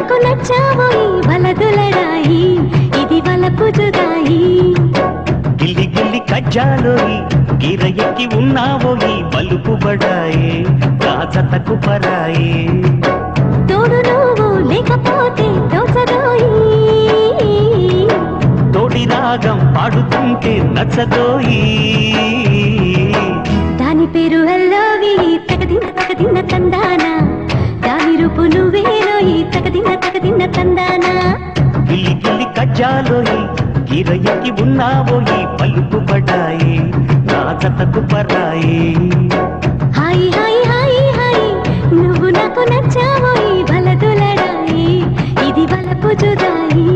నాకు నచ్చావోయి బలదులడాయి ఇది వలపు జుదాయి గిల్లి గిల్లి కజ్జాలోయి గిర ఎక్కి ఉన్నావోయి బలుపు బడాయే రాజతకు పరాయే తోడు నువ్వు లేకపోతే దోచదోయి తోడి రాగం పాడుతుంటే నచ్చదోయి దాని పేరు అల్లోవి తగదిన్న తందానా దాని రూపు నువ్వేలోయి తగదిన్న తందానా గిల్లి గిల్లి కజ్జాలోయి గిర ఎక్కి ఉన్నావోయి బలుపు బడాయే రాజతకు పరాయే హాయి హాయి హాయి హాయి నువ్వు నాకు నచ్చావోయి బలదులడాయి ఇది వలపు జుదాయి